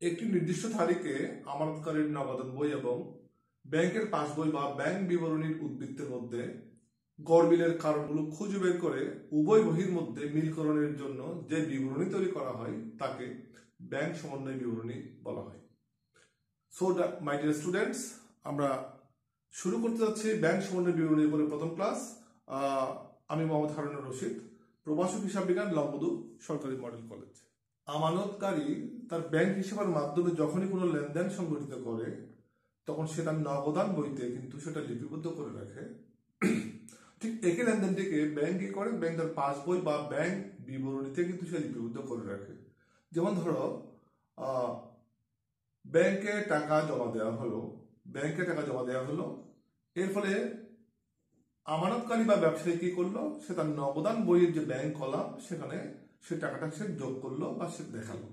একটি নির্দিষ্ট তারিখে আমানতকারীর নগদান বই এবং ব্যাংকের পাসবই বা ব্যাংক বিবরণীর উদ্বৃত্তের মধ্যে গড়মিলের কারণগুলো খুঁজে বের করে উভয় বহির মধ্যে মিলকরণের জন্য যে বিবরণী তৈরি করা হয় তাকে ব্যাংক সমন্বয় বিবরণী বলা হয়। সো মাই ডিয়ার স্টুডেন্টস, আমরা শুরু করতে যাচ্ছি ব্যাংক সমন্বয় বিবরণীর উপরে প্রথম ক্লাস। আমি মোহাম্মদ হারুনুর রশিদ, প্রভাষক হিসাব বিজ্ঞান, লম্বদু সরকারি মডেল কলেজ। আমানতকারী তার ব্যাংক হিসাবের মাধ্যমে যখনই কোনো লেনদেন সংগঠিত করে তখন সে তার নগদান বইতে কিন্তু সেটা লিপিবদ্ধ করে রাখে। ঠিক একই লেনদেনটিকে ব্যাংক কি করে, ব্যাংক তার পাসবই বা ব্যাংক বিবরণীতে কিন্তু সে লিপিবদ্ধ করে রাখে। যেমন ধরো, ব্যাংকে টাকা জমা দেওয়া হলো, এর ফলে আমানতকারী বা ব্যবসায়ী কি করলো, সে তার নগদান বইয়ের যে ব্যাংক কলাম সেখানে সে টাকাটা সে যোগ করলো বা সে দেখালো।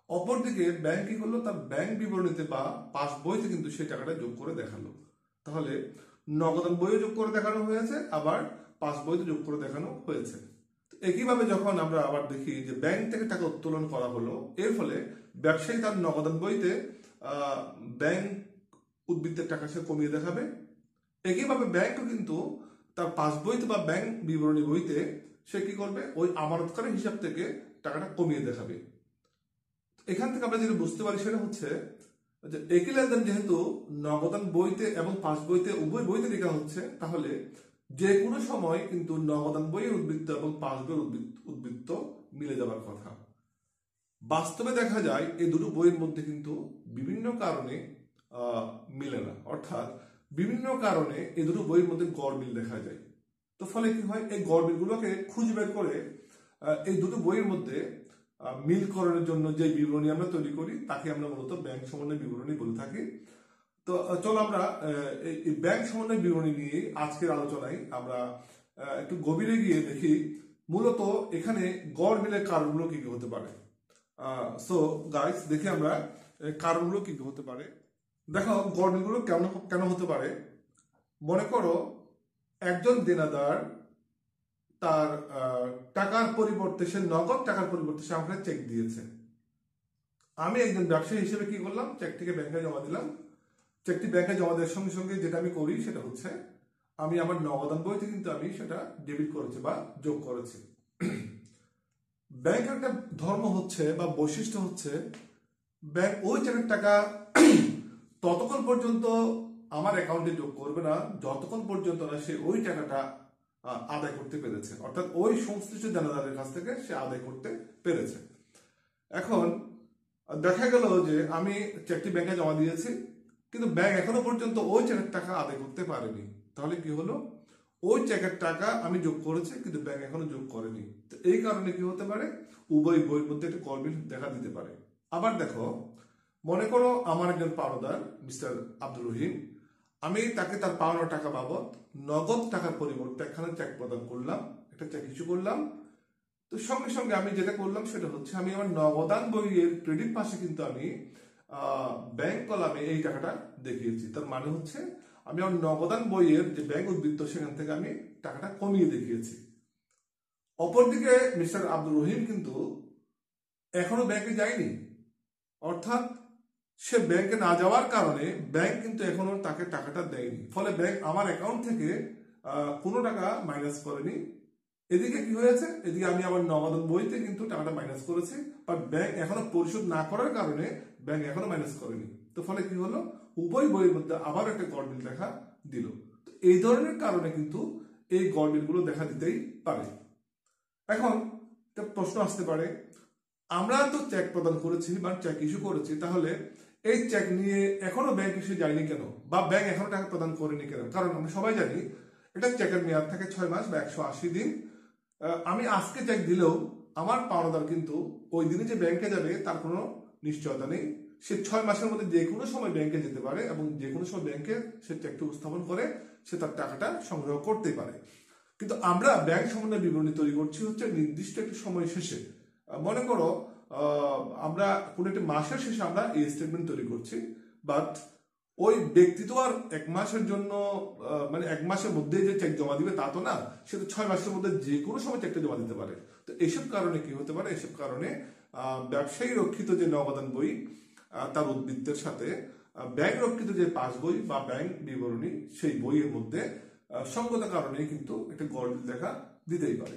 অপরদিকে ব্যাংক কি করলো, তার ব্যাংক বিবরণীতে বা পাস বইতে কিন্তু সেই টাকাটা যোগ করে দেখালো। তাহলে নগদান বইও যোগ করে দেখানো হয়েছে, আবার পাস বইতে যোগ করে দেখানো হয়েছে। একইভাবে যখন আমরা আবার দেখি যে ব্যাংক থেকে টাকা উত্তোলন করা হলো, এর ফলে ব্যবসায়ী তার নগদান বইতে ব্যাংক উদ্বৃত্তের টাকা সে কমিয়ে দেখাবে। একইভাবে ব্যাংকও কিন্তু তার পাস বইতে বা ব্যাংক বিবরণী বইতে সে কি করবে, ওই আমানতকারী হিসাব থেকে টাকাটা কমিয়ে দেখাবে। এখান থেকে আমরা যেটা বুঝতে পারি সেটা হচ্ছে যে একই লেনদেন যেহেতু নগদান বইতে এবং পাস বইতে উভয় বইতে লেখা হচ্ছে, তাহলে যে কোনো সময় কিন্তু নগদান বইয়ের উদ্বৃত্ত এবং পাস বইয়ের উদ্বৃত্ত মিলে যাওয়ার কথা। বাস্তবে দেখা যায় এই দুটো বইয়ের মধ্যে কিন্তু বিভিন্ন কারণে মিলে না, অর্থাৎ বিভিন্ন কারণে এই দুটো বইয়ের মধ্যে গড়মিল দেখা যায়। তো ফলে কি হয়, এই গড়মিলগুলোকে খুঁজে বের করে এই দুটো বইয়ের মধ্যে মিলকরণের জন্য যে বিবরণী আমরা তৈরি করি তাকে আমরা মূলত ব্যাংক সমন্বয় বিবরণী বলে থাকি। তো চলো আমরা এই ব্যাংক সমন্বয় বিবরণী নিয়ে আজকের আলোচনায় আমরা একটু গভীরে গিয়ে দেখি মূলত এখানে গড়মিলের কারণগুলো কি কি হতে পারে। সো গাইস, দেখি আমরা কারণগুলো কি কি হতে পারে। দেখো, গড়মিলগুলো কেন হতে পারে। মনে করো একজন দেনাদার তার টাকার পরিবর্তে, সে নগদ টাকার পরিবর্তে সে আমাকে চেক দিয়েছে। আমি একজন ব্যবসায়ী হিসেবে কি করলাম, চেকটিকে ব্যাংকে জমা দিলাম। চেকটি ব্যাংকে জমা দেওয়ার সঙ্গে সঙ্গে যেটা আমি করি সেটা হচ্ছে আমি আমার নগদান বইতে কিন্তু আমি সেটা ডেবিট করেছি বা যোগ করেছি। ব্যাংকের একটা ধর্ম হচ্ছে বা বৈশিষ্ট্য হচ্ছে, ব্যাংক ওই চেকের টাকা ততক্ষণ পর্যন্ত আমার অ্যাকাউন্টে যোগ করবে না যতক্ষণ পর্যন্ত না সে ওই টাকাটা আদায় করতে পেরেছে, অর্থাৎ ওই সংশ্লিষ্ট দেনাদারের কাছ থেকে সে আদায় করতে পেরেছে। এখন দেখা গেল যে আমি চেকটি ব্যাংকে জমা দিয়েছি, কিন্তু ব্যাংক এখনো পর্যন্ত ওই চেকের টাকা আদায় করতে পারেনি। তাহলে কি হলো, ওই চেকের টাকা আমি যোগ করেছি কিন্তু ব্যাংক এখনো যোগ করেনি। তো এই কারণে কি হতে পারে, উভয় বইয়ের মধ্যে একটা গড়মিল দেখা দিতে পারে। আবার দেখো, মনে করো আমার একজন পাওনাদার মিস্টার আব্দুর রহিম, আমি তাকে তার পাওনা টাকা বাবদ নগদ টাকার পরিবর্তে একখানে চেক প্রদান করলাম, একটা চেক ইস্যু করলাম। তো সঙ্গে সঙ্গে আমি যেটা করলাম সেটা হচ্ছে আমি আমার নগদান বইয়ের ক্রেডিট পাশে কিন্তু আমি ব্যাংক কলামে এই টাকাটা দেখিয়েছি। তার মানে হচ্ছে আমি আমার নগদান বইয়ের যে ব্যাংক উদ্বৃত্ত সেখান থেকে আমি টাকাটা কমিয়ে দেখিয়েছি। অপরদিকে মিস্টার আব্দুর রহিম কিন্তু এখনো ব্যাংকে যায়নি, অর্থাৎ সে ব্যাংকে না যাওয়ার কারণে ব্যাংক কিন্তু এখনো তাকে টাকাটা দেয়নি। ফলে ব্যাংক আমার অ্যাকাউন্ট থেকে কোনো টাকা মাইনাস করেনি। এদিকে কি হয়েছে, এদিকে আমি আমার নগদান বইতে কিন্তু টাকাটা মাইনাস করেছি, বাট ব্যাংক এখনো পরিশোধ না করার কারণে ব্যাংক এখনো মাইনাস করেনি। তো ফলে কি হলো, উভয় বইয়ের মধ্যে আবার একটা গড়মিল দেখা দিল। তো এই ধরনের কারণে কিন্তু এই গড়মিলগুলো দেখা দিতেই পারে। এখন একটা প্রশ্ন আসতে পারে, আমরা তো চেক প্রদান করেছি বা চেক ইস্যু করেছি, তাহলে এই চেক নিয়ে এখনো ব্যাংক এসে যায়নি কেন, বা ব্যাংক এখনো টাকা প্রদান করেনি কেন? কারণ আমরা সবাই জানি এটা চেকের মেয়াদ থাকে 6 মাস বা 180 দিন। আমি আজকে চেক দিলেও আমার পাওনাদার কিন্তু ওই দিনে যে ব্যাংকে যাবে তার কোনো নিশ্চয়তা নেই। সে 6 মাসের মধ্যে যে কোনো সময় ব্যাংকে যেতে পারে এবং যে কোনো সময় ব্যাংকে সে চেকটি উপস্থাপন করে সে তার টাকাটা সংগ্রহ করতে পারে। কিন্তু আমরা ব্যাংক সমন্বয় বিবরণী তৈরি করছি হচ্ছে নির্দিষ্ট একটি সময় শেষে। মনে করো আমরা কোনো একটি মাসের শেষে আমরা এই স্টেটমেন্ট তৈরি করছি, বাট ওই ব্যক্তি তো আর 1 মাসের জন্য মানে 1 মাসের মধ্যে যে চেক জমা দিবে তা তো না, সে তো 6 মাসের মধ্যে যে কোনো সময় চেকটা জমা দিতে পারে। তো এইসব কারণে কি হতে পারে, এসব কারণে ব্যবসায়ী রক্ষিত যে নগদান বই তার উদ্বৃত্তের সাথে ব্যাংক রক্ষিত যে পাসবই বা ব্যাংক বিবরণী সেই বইয়ের মধ্যে সঙ্গত কারণে কিন্তু একটা গরমিল দেখা দিতেই পারে।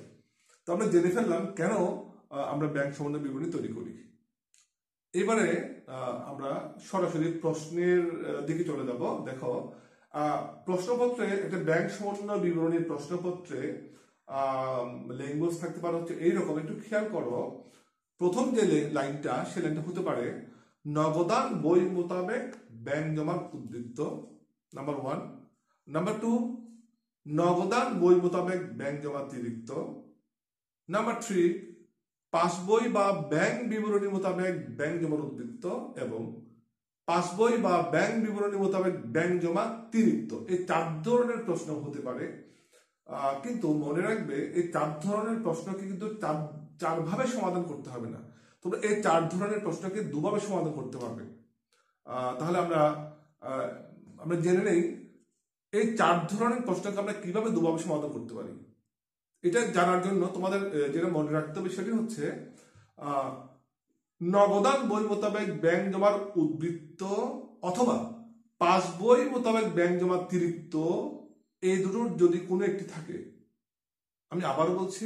তো আমরা জেনে ফেললাম কেন আমরা ব্যাংক সমন্বয় বিবরণী তৈরি করি। এবারে আমরা সরাসরি প্রশ্নের দিকে চলে যাব। দেখো, প্রশ্নপত্রে একটা ব্যাংক সমন্বয় বিবরণীর প্রশ্নপত্রে ল্যাঙ্গুয়েজ থাকতে পারে হচ্ছে এইরকম। একটু খেয়াল করো, প্রথম যে লাইনটা সে লাইনটা হতে পারে নগদান বই মোতাবেক ব্যাংক জমার উদ্বৃত্ত, নাম্বার 1। নাম্বার 2, নগদান বই মোতাবেক ব্যাংক জমাতিরিক্ত। নাম্বার 3, পাসবই বা ব্যাংক বিবরণী মোতাবেক ব্যাংক জমার উদ্বৃত্ত। এবং পাসবই বা ব্যাংক বিবরণী মোতাবেক ব্যাংক জমা তিরিক্ত। এই 4 ধরনের প্রশ্ন হতে পারে। কিন্তু মনে রাখবে এই 4 ধরনের প্রশ্নকে কিন্তু চার ভাবে সমাধান করতে হবে না। তোমরা এই 4 ধরনের প্রশ্নকে দুভাবে সমাধান করতে পারবে। তাহলে আমরা জেনে নেই এই 4 ধরনের প্রশ্নকে আমরা কিভাবে দুভাবে সমাধান করতে পারি। এটা জানার জন্য তোমাদের যেটা মনে রাখতে হবে সেটি হচ্ছে নগদান বই মোতাবেক ব্যাংক জমার উদ্বৃত্ত অথবা পাসবই মোতাবেক ব্যাংক জমা তিরিক্ত, এই দুটোর যদি কোনো একটি থাকে, আমি আবারও বলছি,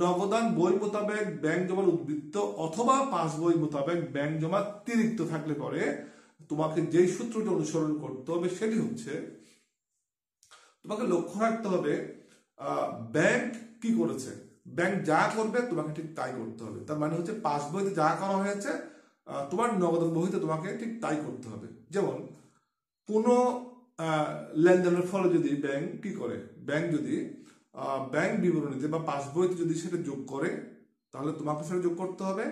নগদান বই মোতাবেক ব্যাংক জমার উদ্বৃত্ত অথবা পাসবই মোতাবেক ব্যাংক জমা তিরিক্ত থাকলে পরে তোমাকে যেই সূত্রটি অনুসরণ করতে হবে সেটি হচ্ছে, তোমাকে লক্ষ্য রাখতে হবে ব্যাংক কি করেছে। ব্যাংক যা করবে তোমাকে ঠিক তাই করতে হবে। তার মানে হচ্ছে পাসবইতে যা করা হয়েছে তোমার নগদান বইতে তোমাকে ঠিক তাই করতে হবে। যেমন কোনো লেনদেনের ফলে যদি ব্যাংক কি করে, ব্যাংক যদি ব্যাংক বিবরণীতে বা পাসবইতে যদি সেটা যোগ করে তাহলে তোমাকে সেটা যোগ করতে হবে।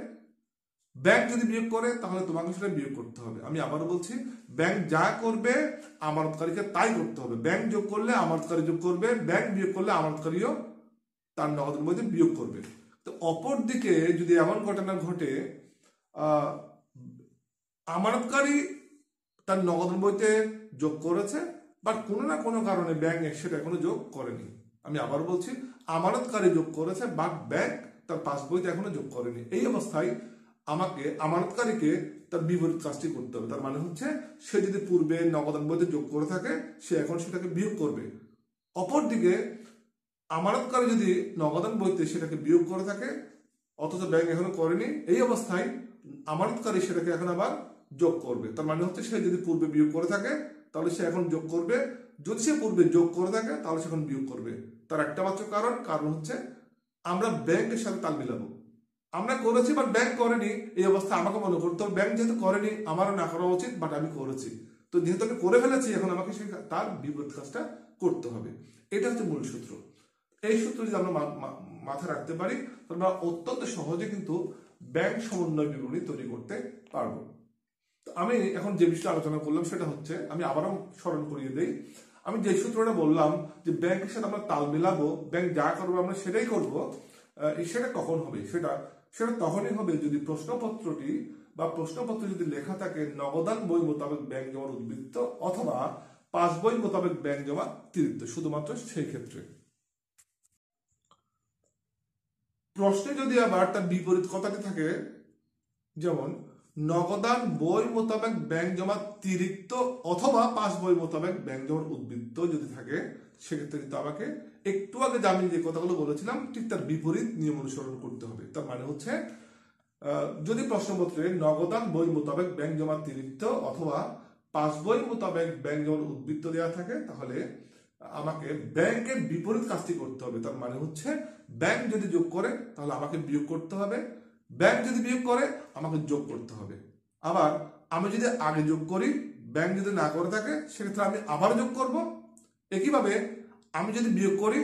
ব্যাংক যদি বিয়োগ করে তাহলে তোমাকে সেটা বিয়োগ করতে হবে। আমি আবারও বলছি, ব্যাংক যা করবে আমানতকারীকে তাই করতে হবে। ব্যাংক যোগ করলে আমানতকারী যোগ করবে, ব্যাংক বিয়োগ করলে আমানতকারীও তার নগদান বইতে বিয়োগ করবে। তো অপর দিকে যদি এমন ঘটনা ঘটে আমানতকারী তার নগদান বইতে যোগ করেছে বাট কোনো না কোনো কারণে ব্যাংক সেটা এখনো যোগ করেনি, আমি আবার বলছি আমানতকারী যোগ করেছে বাট ব্যাংক তার পাসবইতে এখনো যোগ করেনি, এই অবস্থায় আমাকে আমানতকারীকে তার বিপরীত কাজটি করতে হবে। তার মানে হচ্ছে সে যদি পূর্বে নগদান বইতে যোগ করে থাকে সে এখন সেটাকে বিয়োগ করবে। অপরদিকে আমানতকারী যদি নগদান বইতে সেটাকে বিয়োগ করে থাকে অথচ ব্যাংক এখনো করেনি, এই অবস্থায় আমানতকারী সেটাকে এখন আবার যোগ করবে। তার মানে হচ্ছে সে যদি পূর্বে বিয়োগ করে থাকে তাহলে সে এখন যোগ করবে, যদি সে পূর্বে যোগ করে থাকে তাহলে সে এখন বিয়োগ করবে। তার একটা মাত্র কারণ হচ্ছে আমরা ব্যাংকের সাথে তাল মিলাবো। আমরা করেছি বাট ব্যাংক করেনি, এই অবস্থা আমাকে মনে করতে হবে ব্যাংক যেহেতু করেনি আমারও না করা উচিত বাট আমি করেছি, তো যেহেতু আমি করে ফেলেছি এখন আমাকে সেই তার বিপরীত কাজটা করতে হবে। এটা হচ্ছে মূল সূত্র। এই সূত্র যদি আমরা মাথায় রাখতে পারি তাহলে আমরা অত্যন্ত সহজে কিন্তু ব্যাংক সমন্বয় বিবরণী তৈরি করতে পারবো। আমি এখন যে বিষয়টা আলোচনা করলাম সেটা হচ্ছে, আমি আবারও স্মরণ করিয়ে দেই, আমি যে সূত্রটা বললাম যে ব্যাংকের সাথে আমরা তাল মেলাবো, ব্যাংক যা করবো আমরা সেটাই করবো, সেটা কখন হবে? সেটা তখনই হবে যদি প্রশ্নপত্রটি বা প্রশ্নপত্রে যদি লেখা থাকে নগদান বই মোতাবেক ব্যাংক জমার উদ্বৃত্ত অথবা পাসবই মোতাবেক ব্যাংক জমা তিরিক্ত, শুধুমাত্র সেই ক্ষেত্রে। প্রশ্নে যদি আবার তার বিপরীত কথাটি থাকে, যেমন নগদান বই মোতাবেক ব্যাংক জমা তিরিক্ত অথবা পাসবই মোতাবেক ব্যাংক জমার উদ্বৃত্ত যদি থাকে, সেক্ষেত্রে কিন্তু আমাকে একটু আগে আমি যে কথাগুলো বলেছিলাম ঠিক তার বিপরীত নিয়ম অনুসরণ করতে হবে। তার মানে হচ্ছে যদি প্রশ্নপত্রে নগদান বই মোতাবেক ব্যাংক জমা তিরিক্ত অথবা পাসবই মোতাবেক ব্যাংক জমার উদ্বৃত্ত দেওয়া থাকে তাহলে আমাকে ব্যাংকের বিপরীত কাজটি করতে হবে। তার মানে হচ্ছে ব্যাংক যদি যোগ করে তাহলে আমাকে বিয়োগ করতে হবে, ব্যাংক যদি বিয়োগ করে আমাকে যোগ করতে হবে। আবার আমি যদি আগে যোগ করি ব্যাংক যদি না করে থাকে সেক্ষেত্রে আমি আবার যোগ করব। একইভাবে আমি যদি বিয়োগ করি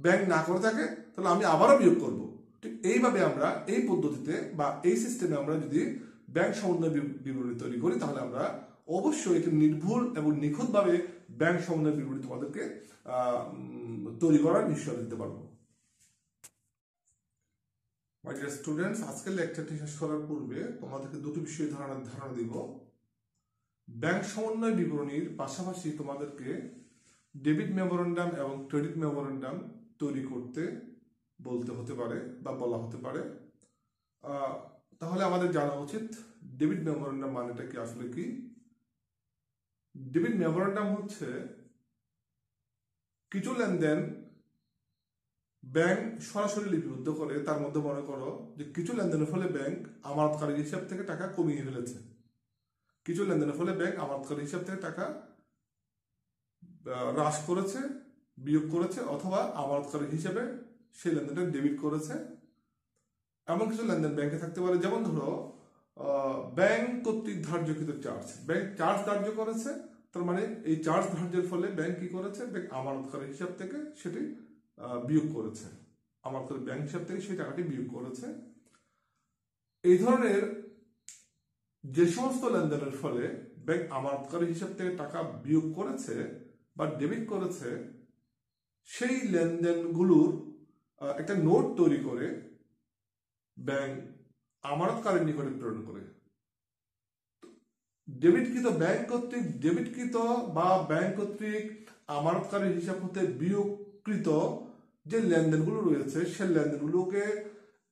ব্যাংক না করে থাকে তাহলে আমি আবারও বিয়োগ করব। ঠিক এইভাবে আমরা এই পদ্ধতিতে বা এই সিস্টেমে আমরা যদি ব্যাংক সমন্বয় বিবরণী তৈরি করি তাহলে আমরা অবশ্যই একটি নির্ভুল এবং নিখুঁতভাবে ব্যাংক সমন্বয় বিবরণী তোমাদেরকে তৈরি করার নিশ্চয় দিতে পারবো। মাই ডিয়ার স্টুডেন্টস, আজকের লেকচারটি শেষ করার পূর্বে তোমাদেরকে দুটি বিষয়ে ধারণা দিব। ব্যাংক সমন্বয় বিবরণীর পাশাপাশি তোমাদেরকে ডেবিট মেমোরেন্ডাম এবং ক্রেডিট মেমোরেন্ডাম তৈরি করতে বলতে হতে পারে বা বলা হতে পারে। তাহলে আমাদের জানা উচিত ডেবিট মেমোরেন্ডাম মানেটা কি, আসলে কি? ডেবিট মেমোরেন্ডাম হচ্ছে কিছু লেনদেন ব্যাংক সরাসরি লিপিবদ্ধ করে। তার মধ্যে মনে করো যে কিছু লেনদেনের ফলে ব্যাংক আমানতকারী হিসাব থেকে টাকা কমিয়ে ফেলেছে, কিছু লেনদেনের ফলে ব্যাংক আমানতকারী হিসাব থেকে টাকা হ্রাস করেছে, বিয়োগ করেছে, অথবা আমানতকারী হিসেবে সেই লেনদেনটা ডেবিট করেছে। এমন কিছু লেনদেন ব্যাংকে থাকতে পারে, যেমন ধরো ব্যাংক কর্তৃক ধার্যকৃত চার্জ, ব্যাংক চার্জ ধার্য করেছে, তার মানে এই চার্জ ধার্যের ফলে ব্যাংক কি করেছে, ব্যাংক আমানতকারী হিসাব থেকে সেটি বিয়োগ করেছে, আমানতকারী ব্যাংক হিসাব থেকে সেই টাকাটি বিয়োগ করেছে। এই ধরনের যে সমস্ত লেনদেনের ফলে ব্যাংক আমানতকারী হিসাব থেকে টাকা বিয়োগ করেছে বা ডেবিট করেছে, সেই লেনদেনগুলোর একটা নোট তৈরি করে ব্যাংক আমানতকারীর নিকটে প্রেরণ করে। ডেবিটকৃত ব্যাংক কর্তৃক ডেবিটকৃত বা ব্যাংক কর্তৃক আমানতকারী হিসাব হতে বিয়োগকৃত যে লেনদেনগুলো রয়েছে, সেই লেনদেনগুলোকে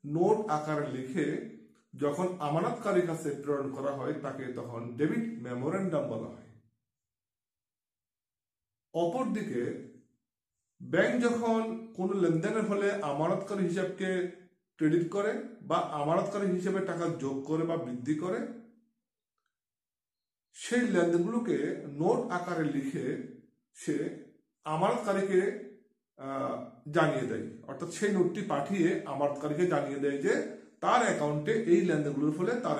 নোট আকারে লিখে যখন আমানতকারীর কাছে প্রেরণ করা হয় তাকে তখন ডেবিট মেমোরেন্ডাম বলা হয়। অপরদিকে ব্যাংক যখন কোনো লেনদেনের ফলে আমানতকারী হিসাবকে ক্রেডিট করে বা আমানতকারী হিসেবে টাকা যোগ করে বা বৃদ্ধি করে, সেই লেনদেনগুলোকে নোট আকারে লিখে সে আমানতকারীকে জানিয়ে দেয়, অর্থাৎ সেই নোটটি পাঠিয়ে আমানতকারীকে জানিয়ে দেয় যে তার অ্যাকাউন্টে এই লেনদেনগুলোর ফলে তার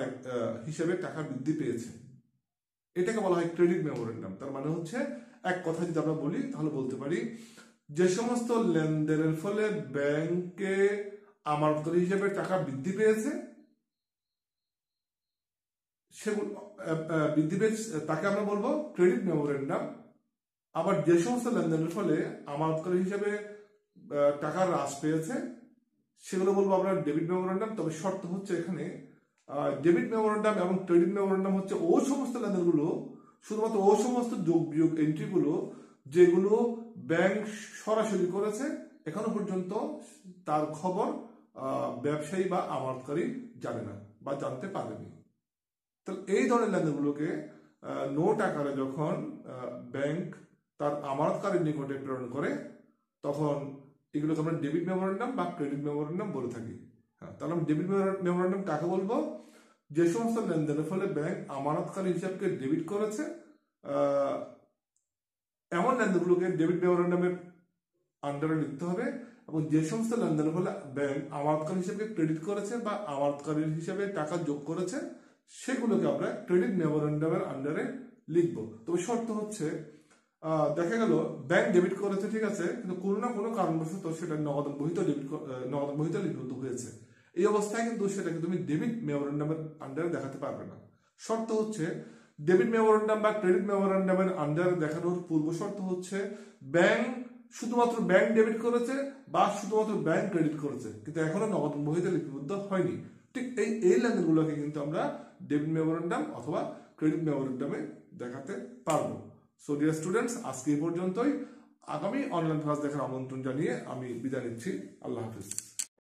হিসেবে টাকা বৃদ্ধি পেয়েছে। এটাকে বলা হয় ক্রেডিট মেমোরেন্ডাম। তার মানে হচ্ছে, এক কথা যদি আমরা বলি তাহলে বলতে পারি, যে সমস্ত লেনদেনের ফলে ব্যাংকে আমানতকারী হিসেবে টাকা বৃদ্ধি পেয়েছে, সেগুলো বৃদ্ধি পেয়েছে তাকে আমরা বলবো ক্রেডিট মেমোরেন্ডাম। আবার যে সমস্ত লেনদেনের ফলে আমানতকারী হিসেবে টাকা হ্রাস পেয়েছে, সেগুলো বলবো আমরা ডেবিট মেমোরেন্ডাম। তবে শর্ত হচ্ছে এখানে ডেবিট মেমোরেন্ডাম এবং ক্রেডিট মেমোরেন্ডাম হচ্ছে ও সমস্ত লেনদেনগুলো, শুধুমাত্র ও সমস্ত যোগ বিয়োগ এন্ট্রিগুলো যেগুলো ব্যাংক সরাসরি করেছে, এখনো পর্যন্ত তার খবর ব্যবসায়ী বা আমানতকারী জানে না বা জানতে পারেনি। তাহলে এই ধরনের লেনদেনগুলোকে নোট আকারে যখন ব্যাংক তার আমানতকারীর নিকটে প্রেরণ করে, তখন এগুলোকে আমরা ডেবিট মেমোরেন্ডাম বা ক্রেডিট মেমোরেন্ডাম বলে থাকি। হ্যাঁ, তাহলে আমি ডেবিট মেমোরেন্ডাম কাকে বলবো? যে সমস্ত লেনদেনের ফলে ব্যাংক আমানতকারী হিসাবকে ডেবিট করেছে, এমন লেনদেনগুলোকে ডেবিট মেমোরেন্ডামের আন্ডারে লিখতে হবে। এবং যে সমস্ত লেনদেনের ফলে ব্যাংক আমানতকারী হিসাবকে ক্রেডিট করেছে বা আমানতকারীর হিসাবে টাকা যোগ করেছে, সেগুলোকে আমরা ক্রেডিট মেমোরেন্ডামের আন্ডারে লিখবো। তবে শর্ত হচ্ছে, দেখা গেল ব্যাংক ডেবিট করেছে, ঠিক আছে, কিন্তু কোনো না কোনো কারণবশত সেটা নগদ বহিত লিপিবদ্ধ হয়েছে। এই অবস্থায় কিন্তু সেটাকে তুমি ডেবিট মেমোরেন্ডামের আন্ডারে দেখাতে পারবে না। শর্ত হচ্ছে, ডেবিট মেমোরেন্ডাম বা ক্রেডিট মেমোরেন্ডামের আন্ডারে দেখানোর পূর্ব শর্ত হচ্ছে ব্যাংক শুধুমাত্র ব্যাংক ডেবিট করেছে বা শুধুমাত্র ব্যাংক ক্রেডিট করেছে, কিন্তু এখনো নগদ বহিত লিপিবদ্ধ হয়নি। ঠিক এই লেনদেনগুলোকে কিন্তু আমরা ডেবিট মেমোরেন্ডাম অথবা ক্রেডিট মেমোরেন্ডামে দেখাতে পারবো। সো ডিয়ার স্টুডেন্টস, আজকে এই পর্যন্তই। আগামী অনলাইন ক্লাস দেখার আমন্ত্রণ জানিয়ে আমি বিদায় নিচ্ছি। আল্লাহ হাফিজ।